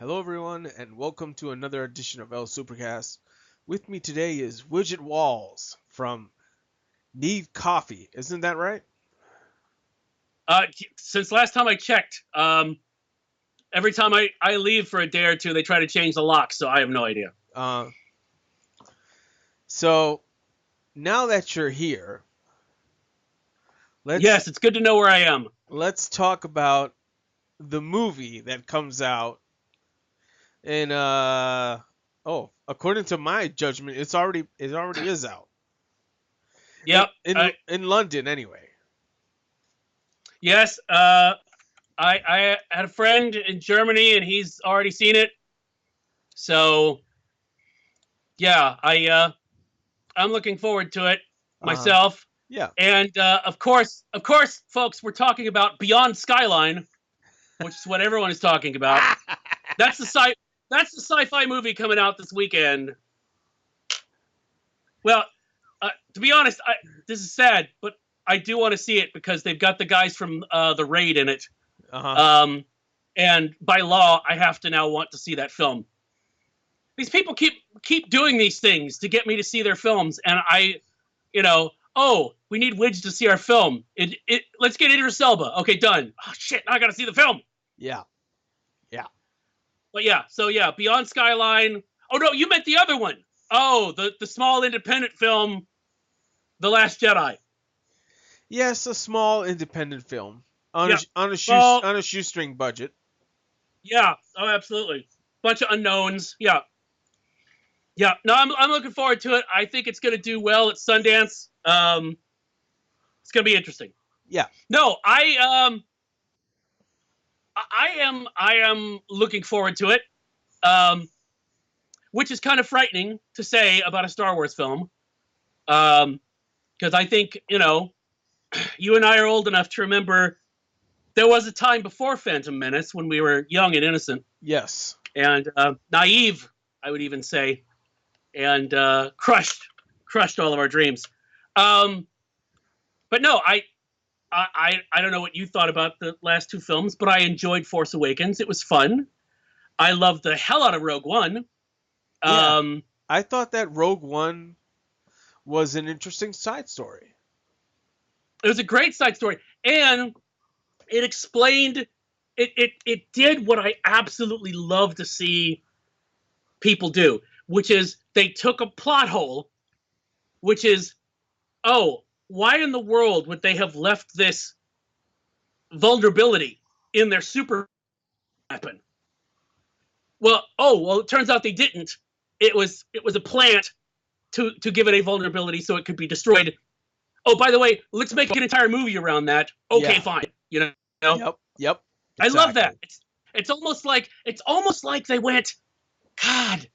Hello, everyone, and welcome to another edition of El Supercast. With me today is Widgett Walls from Need Coffee. Isn't that right? Uh, since last time I checked, every time I leave for a day or two, they try to change the lock, so I have no idea. Uh, so now that you're here, let's Yes, it's good to know where I am. let's talk about the movie that comes out in according to my judgment, it already is out in Yep. in London anyway. Yes. I had a friend in Germany, and he's already seen it. So yeah, I'm looking forward to it Uh, myself. yeah. And of course, folks, we're talking about Beyond Skyline, which is what everyone is talking about. That's the sci that's the sci-fi movie coming out this weekend. Well, to be honest, this is sad, but I do want to see it because they've got the guys from the Raid in it, Uh-huh. um, and by law, I have to now want to see that film. These people keep doing these things to get me to see their films, and we need Widge to see our film. Let's get Idris Elba. Okay, done. Oh shit, now I got to see the film. Yeah. Yeah. But yeah, so yeah, Beyond Skyline. Oh no, you meant the other one. Oh, the small independent film, The Last Jedi. Yes, a small independent film on Yeah. Well, a shoestring budget. yeah. Oh, absolutely. Bunch of unknowns. Yeah. Yeah. No, I'm looking forward to it. I think it's going to do well at Sundance. It's going to be interesting. Yeah. No, I am looking forward to it. Um, which is kind of frightening to say about a Star Wars film. Because I think you and I are old enough to remember there was a time before Phantom Menace when we were young and innocent Yes. and naive, I would even say, and crushed all of our dreams. Um, but no, I don't know what you thought about the last two films, but I enjoyed Force Awakens. It was fun. I loved the hell out of Rogue One. Yeah. Um, I thought that Rogue One was an interesting side story. it was a great side story, and it explained. It did what I absolutely love to see people do, which is they took a plot hole, which is, oh, why in the world would they have left this vulnerability in their super weapon? Well, it turns out they didn't. It was a plant to give it a vulnerability so it could be destroyed. Oh, by the way, let's make an entire movie around that. Okay, Yeah. fine. You know, Yep. Yep. I love that. Exactly. It's almost like they went, God,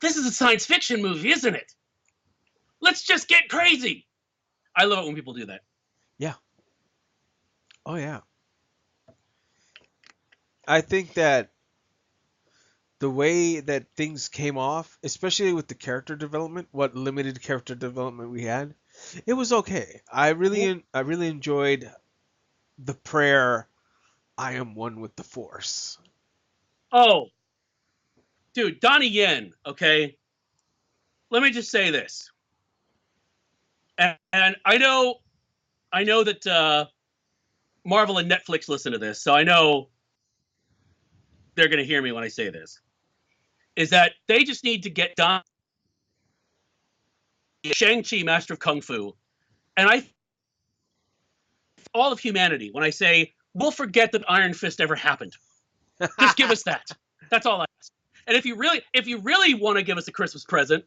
this is a science fiction movie, isn't it? Let's just get crazy. I love it when people do that. Yeah. Oh yeah. I think that the way that things came off, especially with the character development, what limited character development we had, it was okay. I really enjoyed the prayer, "I am one with the Force." Oh, dude, Donnie Yen. Okay, let me just say this, and I know that Marvel and Netflix listen to this, so I know they're going to hear me when I say this. Is that they just need to get Donnie Shang-Chi, Master of Kung Fu, and all of humanity when I say we'll forget that Iron Fist ever happened. Just give us that. That's all I ask. And if you really want to give us a Christmas present,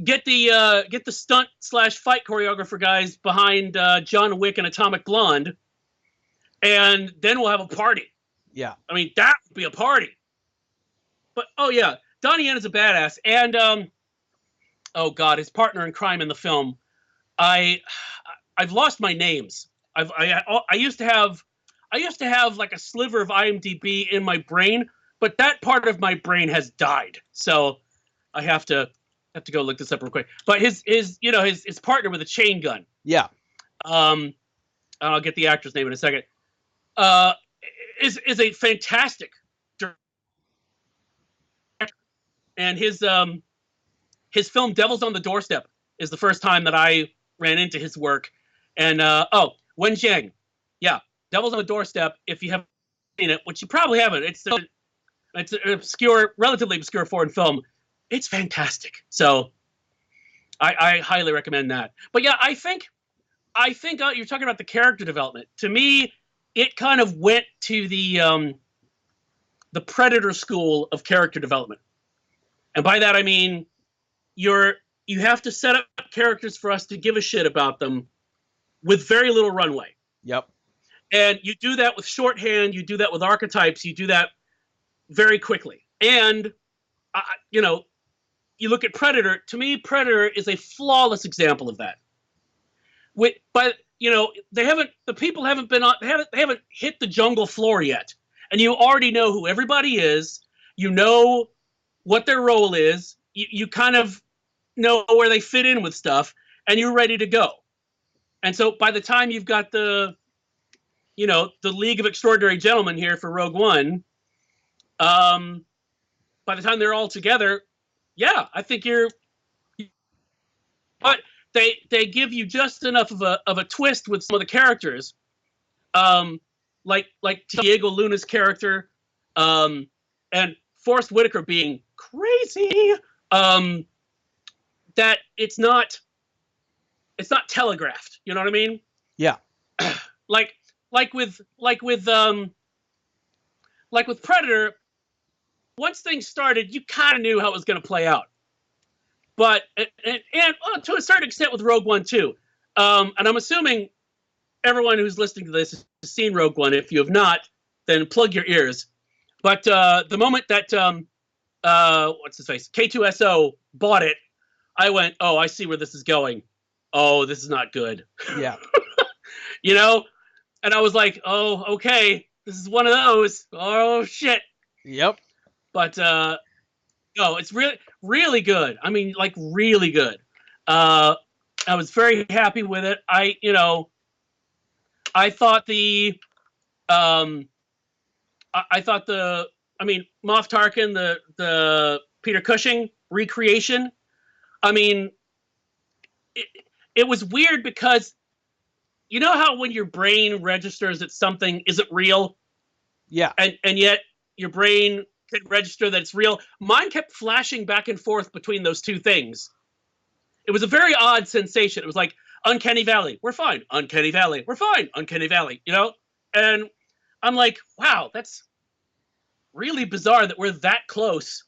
get the stunt slash fight choreographer guys behind John Wick and Atomic Blonde, and then we'll have a party. Yeah. I mean, that would be a party. But oh yeah, Donnie Yen is a badass, and oh god, his partner in crime in the film. I I've lost my names. I used to have like a sliver of IMDb in my brain, but that part of my brain has died. So I have to go look this up real quick. But his partner with a chain gun. Yeah. Um, I'll get the actor's name in a second. Uh, is a fantastic and his film Devil's on the Doorstep is the first time that I ran into his work. And Wen Jiang, yeah, Devil's on the Doorstep. If you haven't seen it, which you probably haven't, it's an obscure, relatively obscure foreign film. It's fantastic. So I highly recommend that. But yeah, I think you're talking about the character development. To me, it kind of went to the Predator school of character development, and by that I mean you have to set up characters for us to give a shit about them with very little runway. Yep. And you do that with shorthand. You do that with archetypes. You do that very quickly. And you look at Predator. To me, Predator is a flawless example of that. But the people haven't hit the jungle floor yet, and you already know who everybody is. You know what their role is. You kind of know where they fit in with stuff, and you're ready to go. And so by the time you've got the League of Extraordinary Gentlemen here for Rogue One, by the time they're all together, yeah, I think but they give you just enough of a twist with some of the characters, like Diego Luna's character, and Forrest Whitaker being crazy, that it's not telegraphed. You know what I mean? Yeah. like with Predator, once things started, you kind of knew how it was going to play out. But and to a certain extent with Rogue One too, and I'm assuming everyone who's listening to this has seen Rogue One. If you have not, then plug your ears. But the moment that what's his face, K2SO bought it, I went, oh, I see where this is going. Oh, this is not good. Yeah. And I was like, oh, okay, this is one of those. Oh shit. Yep. But no, it's really, really good. I mean, like, really good. I was very happy with it. I thought Moff Tarkin, the Peter Cushing recreation. I mean, it was weird because you know how when your brain registers that something isn't real? Yeah. And yet your brain can register that it's real. Mine kept flashing back and forth between those two things. It was a very odd sensation. It was like, Uncanny Valley, we're fine. Uncanny Valley, we're fine. Uncanny Valley, And I'm like, wow, that's really bizarre that we're that close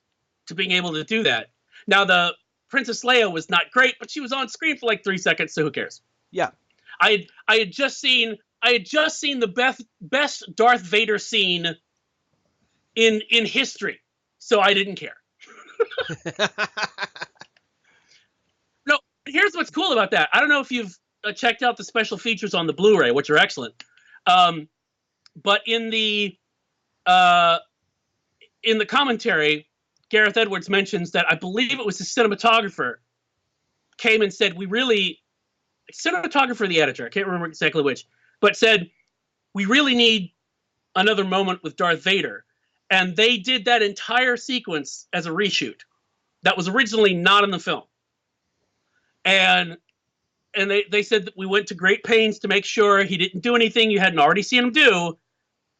to being able to do that. Now, the Princess Leia was not great, but she was on screen for like 3 seconds, so who cares? Yeah. I had just seen the best Darth Vader scene in history, so I didn't care. No, here's what's cool about that. I don't know if you've checked out the special features on the Blu-ray, which are excellent. But in the commentary, Gareth Edwards mentions that I believe it was the cinematographer came and said, cinematographer or the editor, I can't remember exactly which, but said, we really need another moment with Darth Vader. And they did that entire sequence as a reshoot that was originally not in the film. And they said that we went to great pains to make sure he didn't do anything you hadn't already seen him do.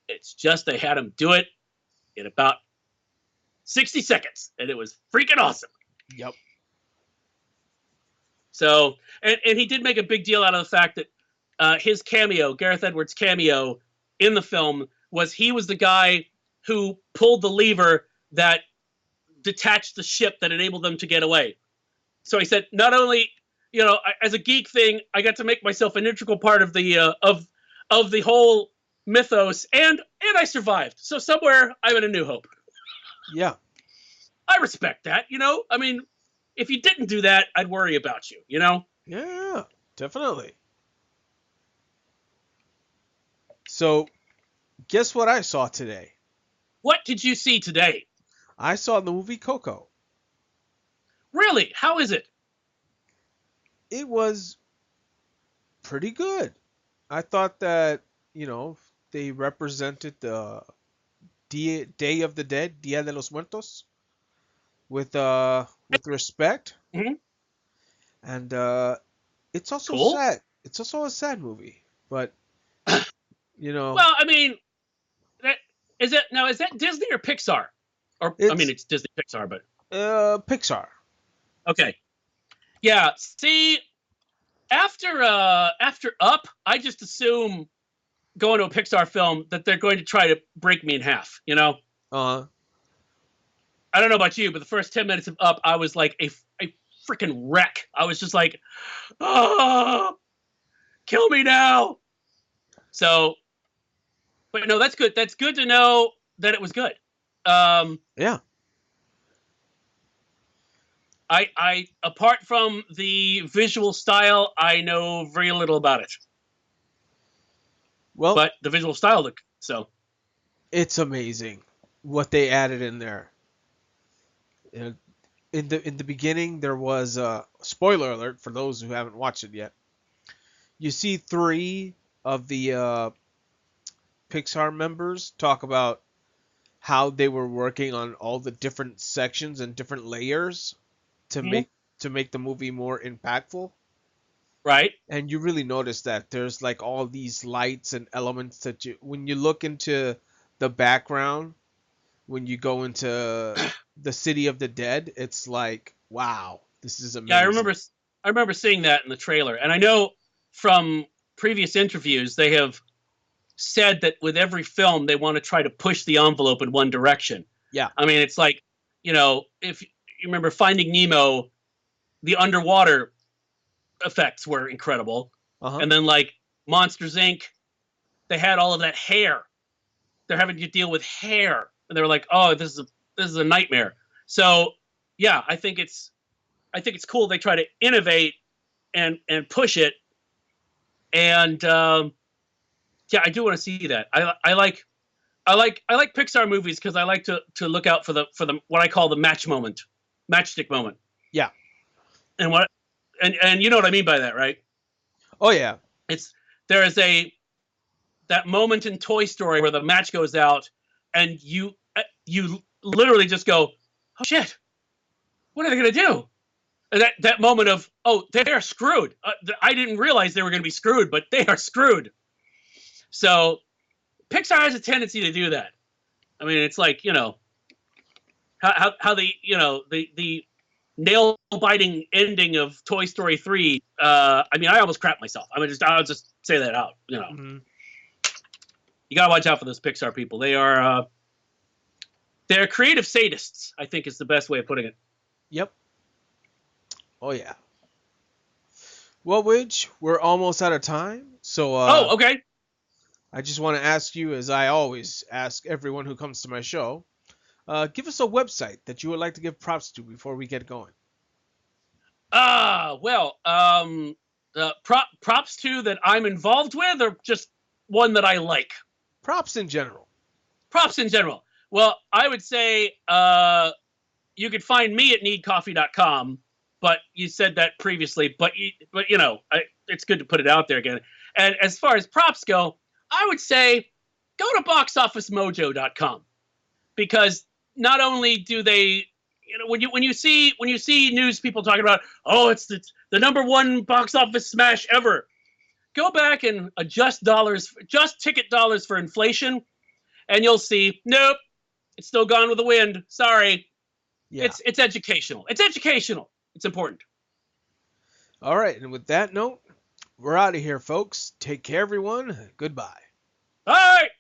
It's just they had him do it in about 60 seconds. And it was freaking awesome. Yep. So, and he did make a big deal out of the fact that his cameo, Gareth Edwards' cameo in the film, he was the guy who pulled the lever that detached the ship that enabled them to get away. So he said, not only, as a geek thing, I got to make myself an integral part of the of the whole mythos, and I survived. So somewhere I'm in A New Hope. Yeah. I respect that, I mean, if you didn't do that, I'd worry about you, Yeah, definitely. So, guess what I saw today? What did you see today? I saw the movie Coco. Really? How is it? It was pretty good. I thought that, they represented the Day of the Dead, Dia de los Muertos, with respect, Hmm. and it's also Cool. sad. It's also a sad movie, but you know, Well, I mean, that is it. Now, is that Disney or Pixar? Or I mean, it's it's Disney Pixar, but Pixar. okay. Yeah. See, after Up, I just assume going to a Pixar film that they're going to try to break me in half. You know, Uh, I don't know about you, but the first 10 minutes of Up, I was like a freaking wreck. I was just like, oh, kill me now. So, but no, that's good. That's good to know that it was good. Um, yeah. I apart from the visual style, I know very little about it. Well, But the visual style look so. it's amazing what they added in there. Uh, in the beginning, there was a spoiler alert for those who haven't watched it yet. You see three of the Pixar members talk about how they were working on all the different sections and different layers to Mhm. make the movie more impactful. Right? And you really notice that there's like all these lights and elements that you when you look into the background, when you go into the city of the dead, it's like, wow, this is Yeah, amazing. I remember seeing that in the trailer, and I know from previous interviews they have said that with every film they want to try to push the envelope in one direction. Yeah. I mean, it's like, if you remember Finding Nemo, the underwater effects were incredible, Uh-huh. and then like Monsters Inc., they had all of that hair. They're having to deal with hair, and they were like, "Oh, this is a nightmare." So, yeah, I think it's cool they try to innovate and push it, and yeah, I do want to see that. I like Pixar movies because I like to look out for the what I call the matchstick moment, Yeah. and what and you know what I mean by that, right? Oh yeah. It's there is a that moment in Toy Story where the match goes out, and you literally just go, "Oh shit, what are they gonna do?" And that moment of, "Oh, they are screwed." I didn't realize they were gonna be screwed, but they are screwed. So Pixar has a tendency to do that. I mean, it's like, how the the nail biting ending of Toy Story 3. I mean, I almost crap myself. I'll just say that out. Hmm. You gotta watch out for those Pixar people. They're creative sadists, I think is the best way of putting it. Yep. Oh yeah. Well, Widge, we're almost out of time, so Oh, okay. I just want to ask you, as I always ask everyone who comes to my show, give us a website that you would like to give props to before we get going. Well, props to that I'm involved with, or just one that I like. Props in general. Props in general. Well, I would say you could find me at needcoffee.com, but you said that previously. But it's good to put it out there again. And as far as props go, I would say go to boxofficemojo.com, because not only do they, when you see news people talking about, oh, it's the number one box office smash ever, go back and adjust ticket dollars for inflation, and you'll see, nope, it's still Gone with the Wind. Sorry, Yeah. it's educational. It's educational. It's important. All right, and with that note, we're out of here, folks. Take care, everyone. Goodbye. All right.